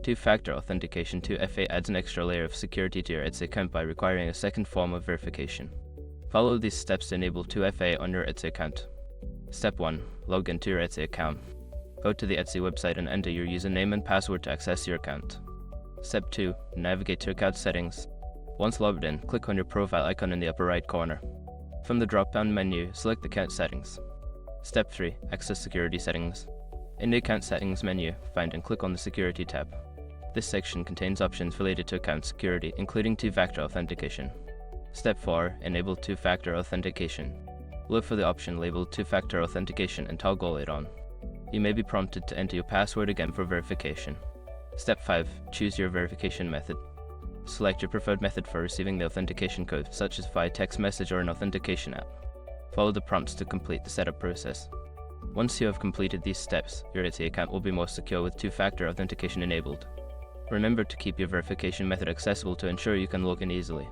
Two-factor authentication 2FA adds an extra layer of security to your Etsy account by requiring a second form of verification. Follow these steps to enable 2FA on your Etsy account. Step 1. Log into your Etsy account. Go to the Etsy website and enter your username and password to access your account. Step 2. Navigate to account settings. Once logged in, click on your profile icon in the upper right corner. From the drop-down menu, select Account Settings. Step 3. Access Security Settings. In the Account Settings menu, find and click on the Security tab. This section contains options related to account security, including two-factor authentication. Step 4. Enable two-factor authentication. Look for the option labeled two-factor authentication and toggle it on. You may be prompted to enter your password again for verification. Step 5. Choose your verification method. Select your preferred method for receiving the authentication code, such as via text message or an authentication app. Follow the prompts to complete the setup process. Once you have completed these steps, your Etsy account will be more secure with two-factor authentication enabled. Remember to keep your verification method accessible to ensure you can log in easily.